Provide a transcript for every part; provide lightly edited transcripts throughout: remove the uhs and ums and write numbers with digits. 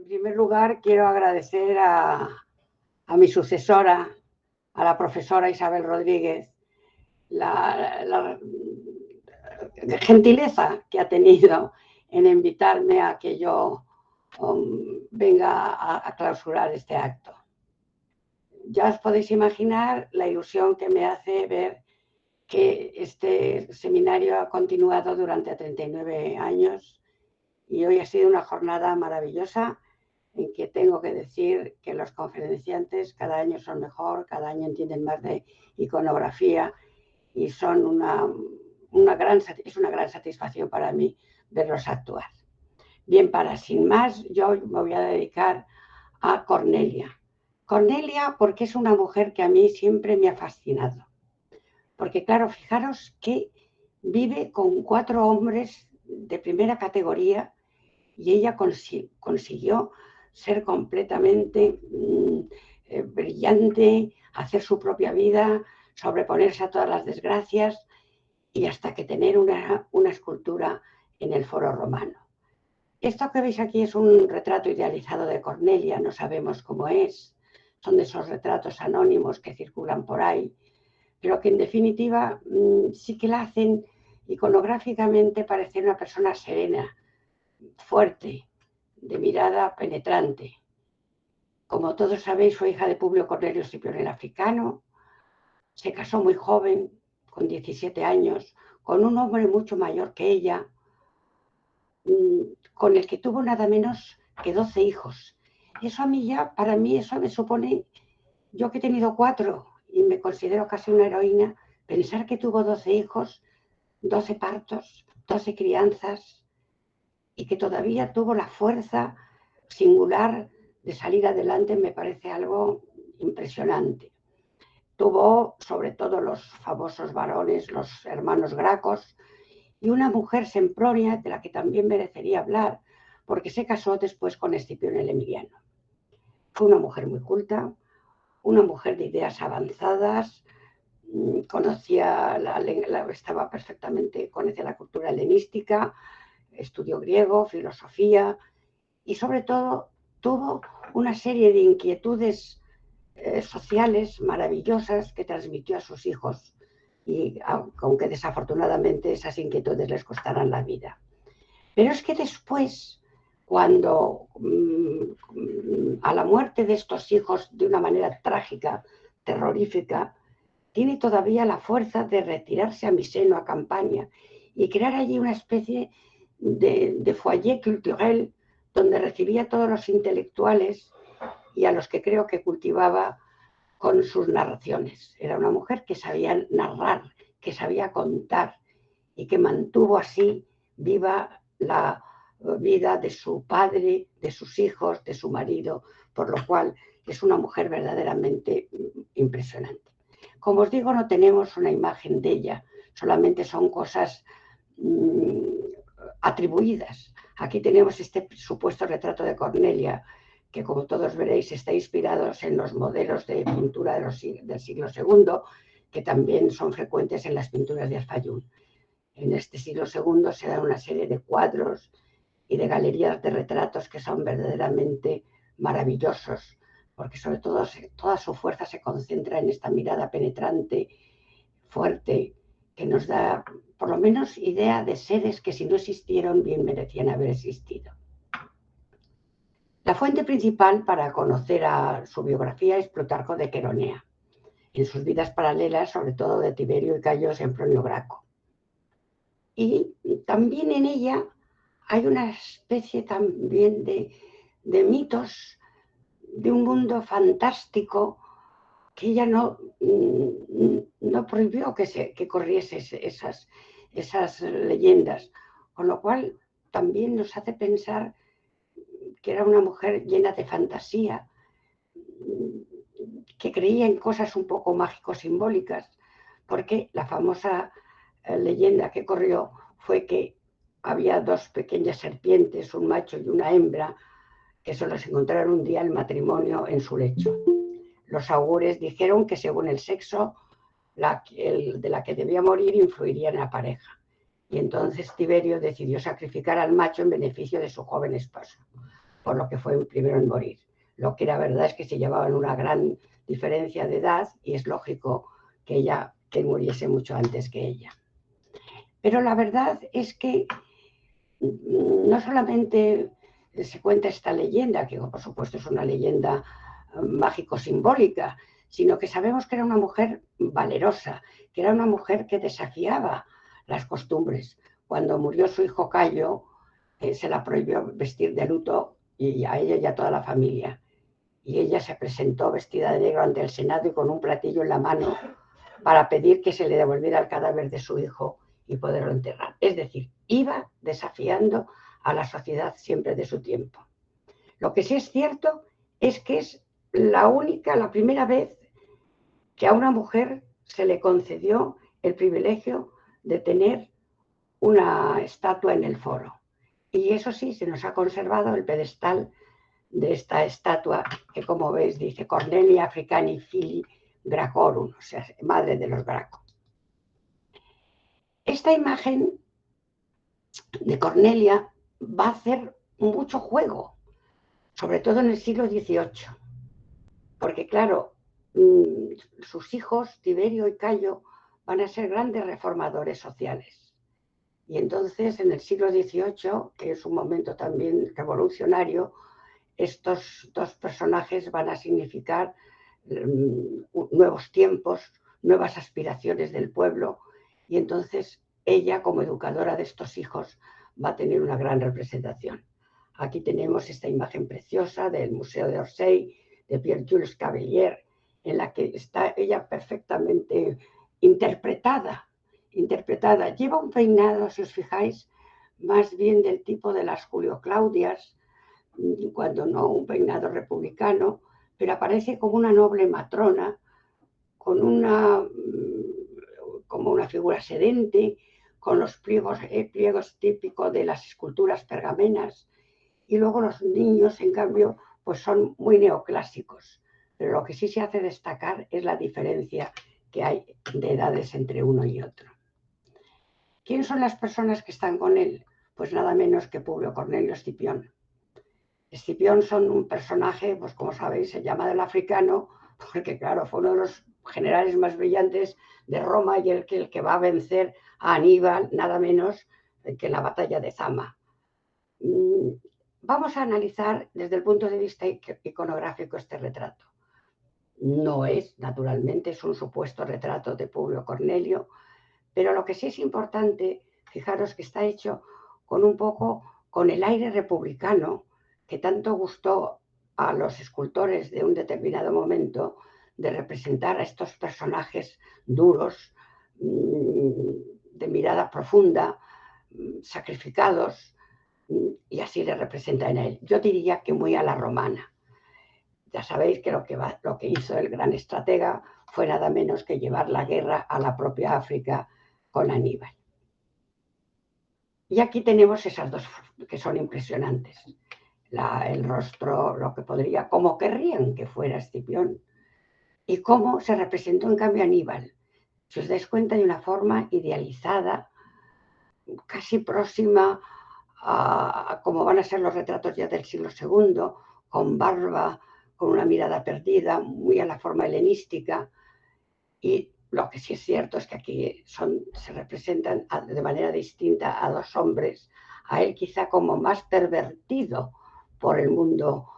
primer lugar, quiero agradecer a mi sucesora, a la profesora Isabel Rodríguez, la gentileza que ha tenido en invitarme a que yo venga a clausurar este acto. Ya os podéis imaginar la ilusión que me hace ver que este seminario ha continuado durante 39 años y hoy ha sido una jornada maravillosa en que tengo que decir que los conferenciantes cada año son mejor, cada año entienden más de iconografía y son es una gran satisfacción para mí verlos actuar. Bien, sin más, yo me voy a dedicar a Cornelia. Cornelia porque es una mujer que a mí siempre me ha fascinado. Porque claro, fijaros que vive con 4 hombres de primera categoría y ella consiguió ser completamente brillante, hacer su propia vida, sobreponerse a todas las desgracias y hasta que tener una escultura en el Foro Romano. Esto que veis aquí es un retrato idealizado de Cornelia, no sabemos cómo es, son de esos retratos anónimos que circulan por ahí, pero que en definitiva sí que la hacen iconográficamente parecer una persona serena, fuerte, de mirada penetrante. Como todos sabéis, fue hija de Publio Cornelio Escipión el Africano, se casó muy joven, con 17 años, con un hombre mucho mayor que ella, con el que tuvo nada menos que 12 hijos. Eso a mí ya, para mí eso me supone, yo que he tenido 4 y me considero casi una heroína, pensar que tuvo 12 hijos, 12 partos, 12 crianzas y que todavía tuvo la fuerza singular de salir adelante me parece algo impresionante. Tuvo sobre todo los famosos varones, los hermanos Gracos, y una mujer Sempronia, de la que también merecería hablar, porque se casó después con Escipión el Emiliano. Fue una mujer muy culta, una mujer de ideas avanzadas, conocía estaba perfectamente, conocía la cultura helenística, estudió griego, filosofía y sobre todo tuvo una serie de inquietudes sociales maravillosas que transmitió a sus hijos y aunque desafortunadamente esas inquietudes les costaran la vida. Pero es que después, cuando a la muerte de estos hijos de una manera trágica, terrorífica, tiene todavía la fuerza de retirarse a Miseno, a Campania, y crear allí una especie de foyer culturel donde recibía a todos los intelectuales y a los que creo que cultivaba con sus narraciones. Era una mujer que sabía narrar, que sabía contar y que mantuvo así viva la vida de su padre, de sus hijos, de su marido, por lo cual es una mujer verdaderamente impresionante. Como os digo, no tenemos una imagen de ella, solamente son cosas atribuidas. Aquí tenemos este supuesto retrato de Cornelia, que como todos veréis está inspirado en los modelos de pintura del siglo II, que también son frecuentes en las pinturas de Alfayún. En este siglo II se dan una serie de cuadros y de galerías de retratos que son verdaderamente maravillosos, porque sobre todo toda su fuerza se concentra en esta mirada penetrante, fuerte, que nos da por lo menos idea de seres que si no existieron bien merecían haber existido. La fuente principal para conocer a su biografía es Plutarco de Queronea, en sus vidas paralelas, sobre todo de Tiberio y Cayo Sempronio Graco. Y también en ella hay una especie también de mitos de un mundo fantástico que ella no prohibió que corriese esas leyendas, con lo cual también nos hace pensar que era una mujer llena de fantasía, que creía en cosas un poco mágico-simbólicas, porque la famosa leyenda que corrió fue que había 2 pequeñas serpientes, un macho y una hembra, que se los encontraron un día el matrimonio en su lecho. Los augures dijeron que según el sexo de la que debía morir influiría en la pareja. Y entonces Tiberio decidió sacrificar al macho en beneficio de su joven esposa. por lo que fue el primero en morir. Lo que era verdad es que se llevaban una gran diferencia de edad y es lógico que muriese mucho antes que ella. Pero la verdad es que no solamente se cuenta esta leyenda, que por supuesto es una leyenda mágico-simbólica, sino que sabemos que era una mujer valerosa, que era una mujer que desafiaba las costumbres. Cuando murió su hijo Cayo, se la prohibió vestir de luto y a ella y a toda la familia. Y ella se presentó vestida de negro ante el Senado y con un platillo en la mano para pedir que se le devolviera el cadáver de su hijo y poderlo enterrar. Es decir, iba desafiando a la sociedad siempre de su tiempo. Lo que sí es cierto es que es la primera vez que a una mujer se le concedió el privilegio de tener una estatua en el foro. Y eso sí, se nos ha conservado el pedestal de esta estatua que, como veis, dice Cornelia Africani Fili Gracorum, o sea, madre de los Graco. Esta imagen de Cornelia va a hacer mucho juego, sobre todo en el siglo XVIII, porque claro, sus hijos, Tiberio y Cayo, van a ser grandes reformadores sociales. Y entonces, en el siglo XVIII, que es un momento también revolucionario, estos dos personajes van a significar nuevos tiempos, nuevas aspiraciones del pueblo, y entonces ella, como educadora de estos hijos, va a tener una gran representación. Aquí tenemos esta imagen preciosa del Museo de Orsay, de Pierre-Jules Cavelier, en la que está ella perfectamente interpretada. Lleva un peinado, si os fijáis, más bien del tipo de las Julio Claudias, cuando no un peinado republicano, pero aparece como una noble matrona, con como una figura sedente, con los pliegos típicos de las esculturas pergamenas, y luego los niños, en cambio, pues son muy neoclásicos. Pero lo que sí se hace destacar es la diferencia que hay de edades entre uno y otro. ¿Quién son las personas que están con él? Pues nada menos que Publio Cornelio Escipión. Escipión son un personaje, pues como sabéis, se llama del africano, porque claro, fue uno de los generales más brillantes de Roma y el que va a vencer a Aníbal, nada menos que en la batalla de Zama. Vamos a analizar desde el punto de vista iconográfico este retrato. No es, naturalmente, es un supuesto retrato de Publio Cornelio, pero lo que sí es importante, fijaros que está hecho con el aire republicano que tanto gustó a los escultores de un determinado momento, de representar a estos personajes duros, de mirada profunda, sacrificados, y así le representan a él. Yo diría que muy a la romana. Ya sabéis que lo que hizo el gran estratega fue nada menos que llevar la guerra a la propia África con Aníbal. Y aquí tenemos esas dos que son impresionantes. El rostro, lo que podría, como querrían que fuera Escipión, y cómo se representó en cambio Aníbal. Si os dais cuenta, de una forma idealizada, casi próxima a como van a ser los retratos ya del siglo II, con barba, con una mirada perdida, muy a la forma helenística. Y lo que sí es cierto es que aquí se representan de manera distinta a dos hombres, a él quizá como más pervertido por el mundo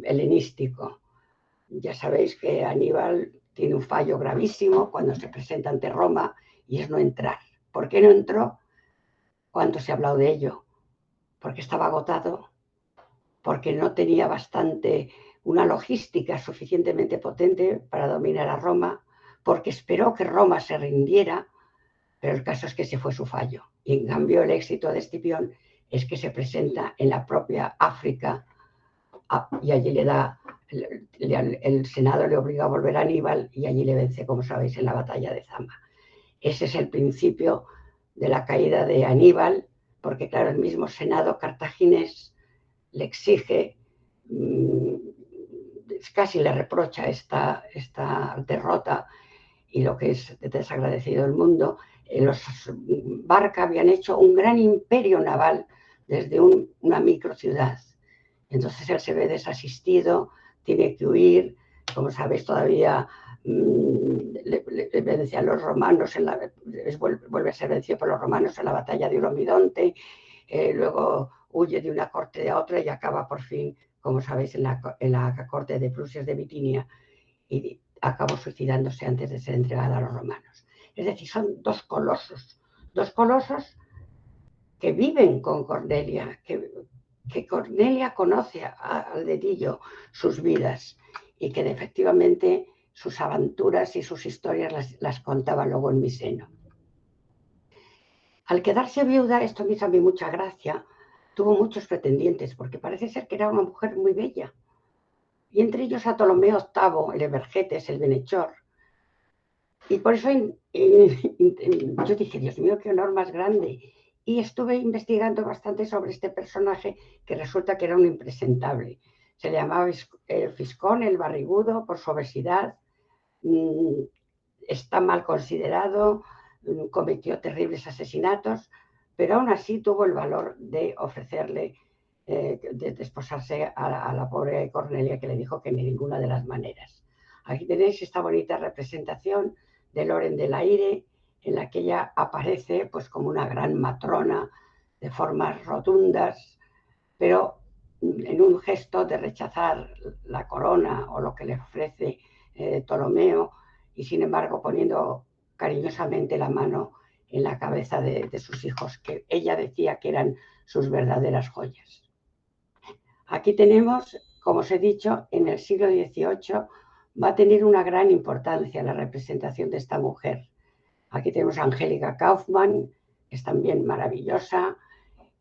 helenístico. Ya sabéis que Aníbal tiene un fallo gravísimo cuando se presenta ante Roma y es no entrar. ¿Por qué no entró? ¿Cuánto se ha hablado de ello? Porque estaba agotado, porque no tenía una logística suficientemente potente para dominar a Roma, porque esperó que Roma se rindiera, pero el caso es que ese fue su fallo. Y en cambio el éxito de Escipión es que se presenta en la propia África y allí el Senado le obliga a volver a Aníbal y allí le vence, como sabéis, en la batalla de Zama. Ese es el principio de la caída de Aníbal, porque claro, el mismo Senado cartaginés le exige, casi le reprocha esta derrota y lo que es desagradecido el mundo. Los Barca habían hecho un gran imperio naval desde una microciudad Entonces él se ve desasistido, tiene que huir, como sabéis todavía le vencían los romanos, vuelve a ser vencido por los romanos en la batalla de Euromedonte, luego huye de una corte a otra y acaba por fin, como sabéis, en la corte de Prusias de Bitinia, y acabó suicidándose antes de ser entregada a los romanos. Es decir, son dos colosos que viven con Cornelia, que Cornelia conoce al dedillo sus vidas y que efectivamente sus aventuras y sus historias las contaba luego en mi seno. Al quedarse viuda, esto me hizo a mí mucha gracia, tuvo muchos pretendientes, porque parece ser que era una mujer muy bella. Y entre ellos a Ptolomeo VIII, el Evergetes, el Benechor. Y por eso yo dije, Dios mío, qué honor más grande. Y estuve investigando bastante sobre este personaje que resulta que era un impresentable. Se le llamaba Fiscón, el barrigudo, por su obesidad. Está mal considerado, cometió terribles asesinatos, pero aún así tuvo el valor de ofrecerle, de desposarse a la pobre Cornelia, que le dijo que de ninguna de las maneras. Aquí tenéis esta bonita representación de Loren del Aire, en la que ella aparece pues como una gran matrona de formas rotundas, pero en un gesto de rechazar la corona o lo que le ofrece Ptolomeo, y sin embargo poniendo cariñosamente la mano en la cabeza de sus hijos, que ella decía que eran sus verdaderas joyas. Aquí tenemos, como os he dicho, en el siglo XVIII va a tener una gran importancia la representación de esta mujer. Aquí tenemos a Angélica Kaufmann, que es también maravillosa,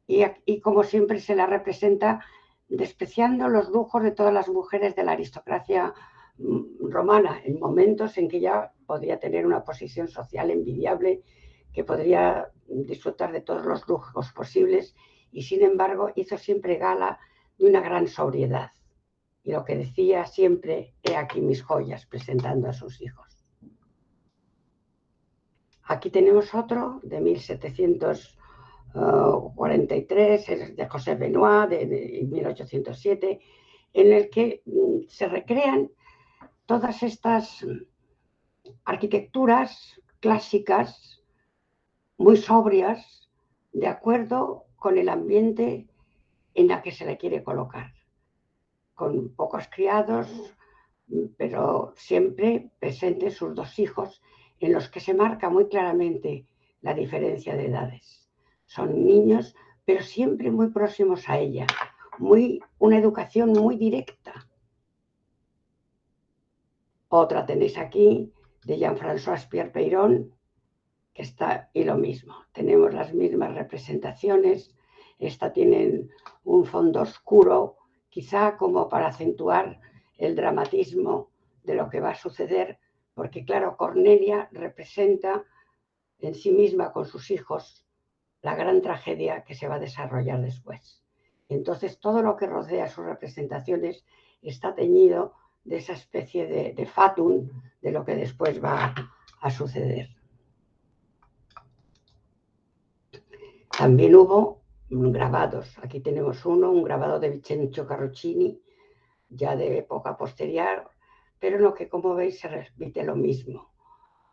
y como siempre se la representa despreciando los lujos de todas las mujeres de la aristocracia romana, en momentos en que ya podría tener una posición social envidiable, que podría disfrutar de todos los lujos posibles, y sin embargo hizo siempre gala de una gran sobriedad. Y lo que decía siempre, he aquí mis joyas, presentando a sus hijos. Aquí tenemos otro de 1743, es de José Benoit, de 1807, en el que se recrean todas estas arquitecturas clásicas muy sobrias, de acuerdo con el ambiente en la que se le quiere colocar, con pocos criados, pero siempre presentes sus dos hijos, en los que se marca muy claramente la diferencia de edades. Son niños, pero siempre muy próximos a ella, una educación muy directa. Otra tenéis aquí, de Jean-François Pierre Peyron, que está, y lo mismo, tenemos las mismas representaciones. Esta tiene un fondo oscuro, quizá como para acentuar el dramatismo de lo que va a suceder, porque claro, Cornelia representa en sí misma con sus hijos la gran tragedia que se va a desarrollar después. Entonces todo lo que rodea sus representaciones está teñido de esa especie de fatum de lo que después va a suceder. También hubo grabados. Aquí tenemos un grabado de Vincenzo Carroccini, ya de época posterior, pero en lo que, como veis, se repite lo mismo.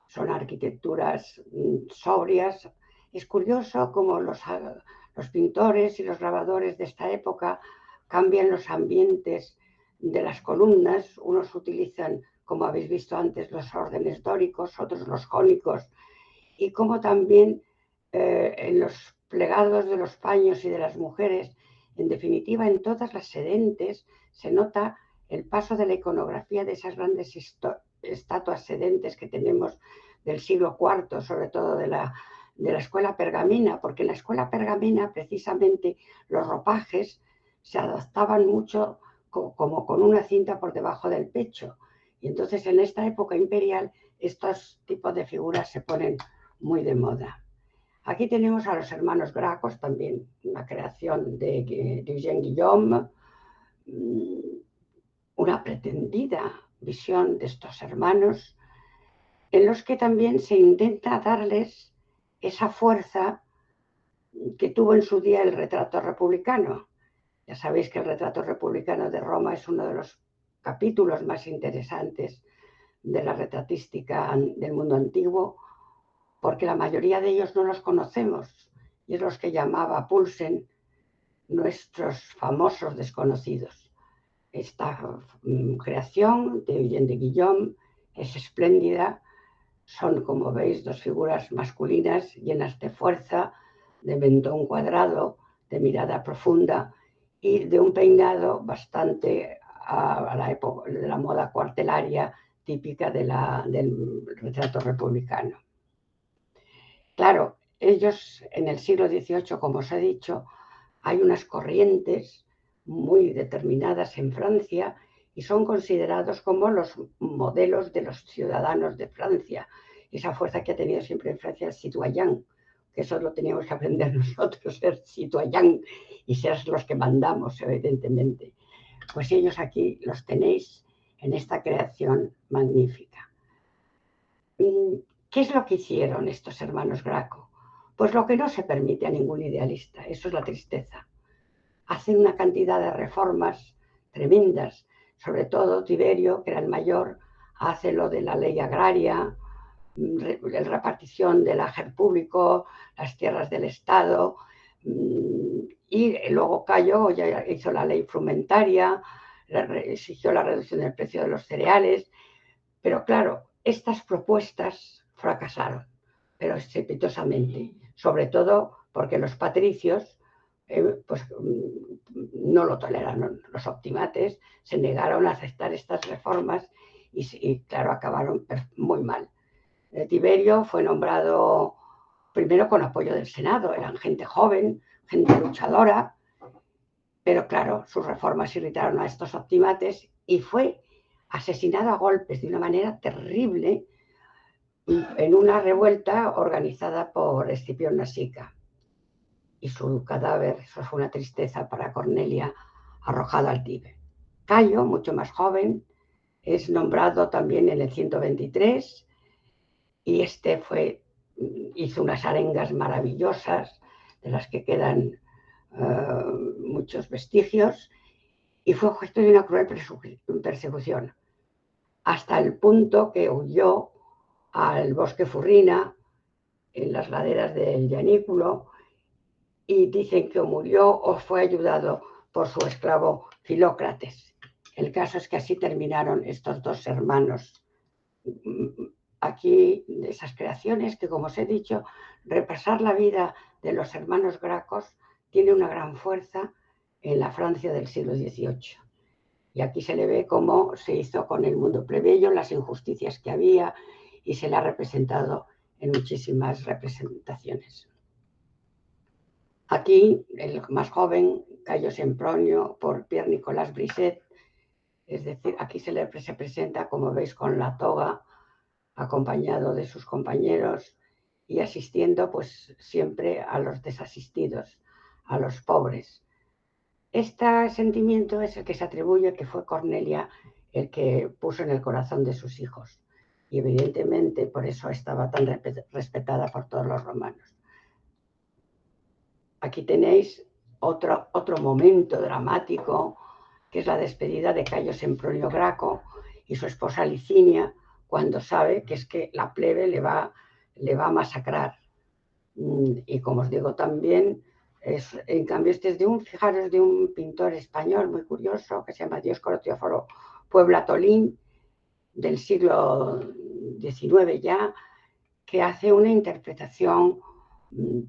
Son arquitecturas sobrias. Es curioso cómo los pintores y los grabadores de esta época cambian los ambientes de las columnas. Unos utilizan, como habéis visto antes, los órdenes dóricos, otros los jónicos, y como también en los plegados de los paños y de las mujeres, en definitiva en todas las sedentes, se nota el paso de la iconografía de esas grandes estatuas sedentes que tenemos del siglo IV, sobre todo de la escuela pergamina, porque en la escuela pergamina precisamente los ropajes se adaptaban mucho como con una cinta por debajo del pecho. Y entonces en esta época imperial estos tipos de figuras se ponen muy de moda. Aquí tenemos a los hermanos Gracos, también una creación de Eugène Guillaume, una pretendida visión de estos hermanos, en los que también se intenta darles esa fuerza que tuvo en su día el retrato republicano. Ya sabéis que el retrato republicano de Roma es uno de los capítulos más interesantes de la retratística del mundo antiguo, porque la mayoría de ellos no los conocemos, y es los que llamaba Poulsen nuestros famosos desconocidos. Esta creación de Eugène de Guillaume es espléndida. Son, como veis, dos figuras masculinas llenas de fuerza, de mentón cuadrado, de mirada profunda y de un peinado bastante a la época de la moda cuartelaria típica del retrato republicano. Claro, ellos en el siglo XVIII, como os he dicho, hay unas corrientes muy determinadas en Francia y son considerados como los modelos de los ciudadanos de Francia. Esa fuerza que ha tenido siempre en Francia el citoyen, que eso lo teníamos que aprender nosotros, ser citoyen y ser los que mandamos, evidentemente. Pues ellos aquí los tenéis en esta creación magnífica. ¿Qué es lo que hicieron estos hermanos Graco? Pues lo que no se permite a ningún idealista, eso es la tristeza. Hacen una cantidad de reformas tremendas, sobre todo Tiberio, que era el mayor, hace lo de la ley agraria, la repartición del haber público, las tierras del Estado, y luego Cayo ya hizo la ley frumentaria, exigió la reducción del precio de los cereales, pero claro, estas propuestas fracasaron, pero estrepitosamente, sobre todo porque los patricios pues no lo toleraron. Los optimates se negaron a aceptar estas reformas y claro, acabaron muy mal. Tiberio fue nombrado primero con apoyo del Senado, eran gente joven, gente luchadora, pero claro, sus reformas irritaron a estos optimates y fue asesinado a golpes de una manera terrible en una revuelta organizada por Escipión Nasica. Y su cadáver, eso fue una tristeza para Cornelia, arrojado al Tíber. Cayo, mucho más joven, es nombrado también en el 123 y hizo unas arengas maravillosas de las que quedan muchos vestigios y fue objeto de una cruel persecución, hasta el punto que huyó al bosque Furrina, en las laderas del Llanículo, y dicen que murió o fue ayudado por su esclavo Filócrates. El caso es que así terminaron estos dos hermanos. Aquí, de esas creaciones que, como os he dicho, repasar la vida de los hermanos Gracos tiene una gran fuerza en la Francia del siglo XVIII. Y aquí se le ve cómo se hizo con el mundo plebeyo, las injusticias que había, y se le ha representado en muchísimas representaciones. Aquí, el más joven, Cayo Sempronio, por Pierre Nicolas Brisset, es decir, aquí se le presenta, como veis, con la toga, acompañado de sus compañeros y asistiendo pues siempre a los desasistidos, a los pobres. Este sentimiento es el que se atribuye que fue Cornelia el que puso en el corazón de sus hijos y evidentemente por eso estaba tan respetada por todos los romanos. Aquí tenéis otro momento dramático que es la despedida de Cayo Sempronio Graco y su esposa Licinia cuando sabe que es que la plebe le va a masacrar. Y como os digo también, en cambio este es fijaros, de un pintor español muy curioso que se llama Dioscoro Teóforo Puebla Tolín, del siglo XIX ya, que hace una interpretación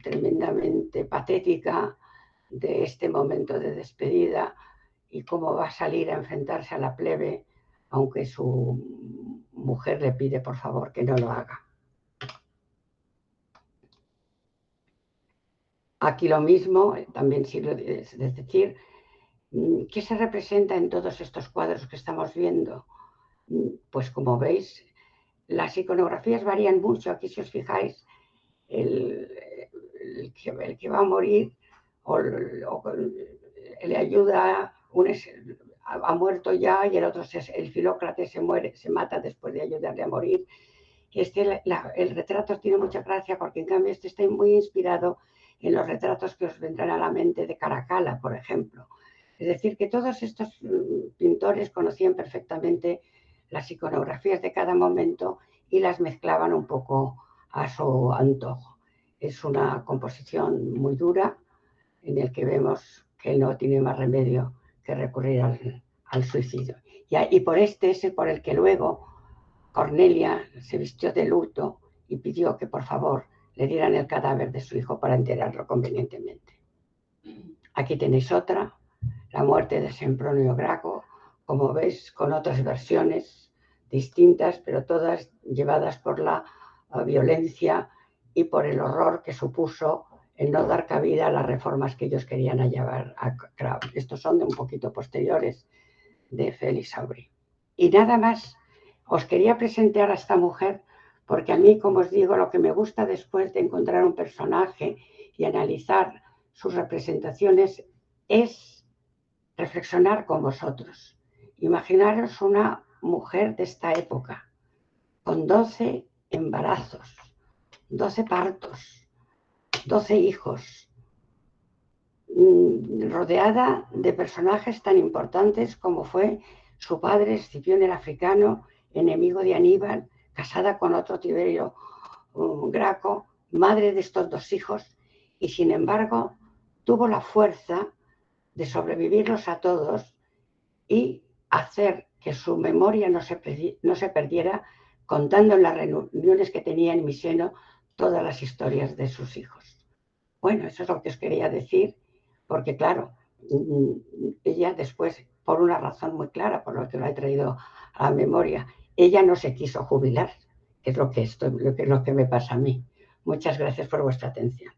tremendamente patética de este momento de despedida y cómo va a salir a enfrentarse a la plebe, aunque su mujer le pide por favor que no lo haga. Aquí lo mismo, también es decir, ¿qué se representa en todos estos cuadros que estamos viendo? Pues como veis, las iconografías varían mucho. Aquí si os fijáis, el que va a morir o le ayuda, ha muerto ya y el otro, el Filócrates, se mata después de ayudarle a morir. Y el retrato tiene mucha gracia porque en cambio este está muy inspirado en los retratos que os vendrán a la mente de Caracalla, por ejemplo, Es decir, que todos estos pintores conocían perfectamente las iconografías de cada momento y las mezclaban un poco a su antojo. Es una composición muy dura en el que vemos que él no tiene más remedio que recurrir al suicidio. Y por este es por el que luego Cornelia se vistió de luto y pidió que por favor le dieran el cadáver de su hijo para enterrarlo convenientemente. Aquí tenéis otra, la muerte de Sempronio Graco, como veis, con otras versiones distintas, pero todas llevadas por la violencia y por el horror que supuso el no dar cabida a las reformas que ellos querían llevar a cabo. Estos son de un poquito posteriores de Félix Aubry. Y nada más, os quería presentar a esta mujer porque a mí, como os digo, lo que me gusta después de encontrar un personaje y analizar sus representaciones es reflexionar con vosotros. Imaginaros una mujer de esta época, con 12 embarazos, 12 partos, 12 hijos, rodeada de personajes tan importantes como fue su padre, Escipión el Africano, enemigo de Aníbal, casada con otro Tiberio Graco, madre de estos 2 hijos, y sin embargo tuvo la fuerza de sobrevivirlos a todos y hacer que su memoria no se perdiera contando en las reuniones que tenía en mi seno todas las historias de sus hijos. Bueno, eso es lo que os quería decir, porque claro, ella después, por una razón muy clara, por lo que lo he traído a la memoria, ella no se quiso jubilar, que es lo que me pasa a mí. Muchas gracias por vuestra atención.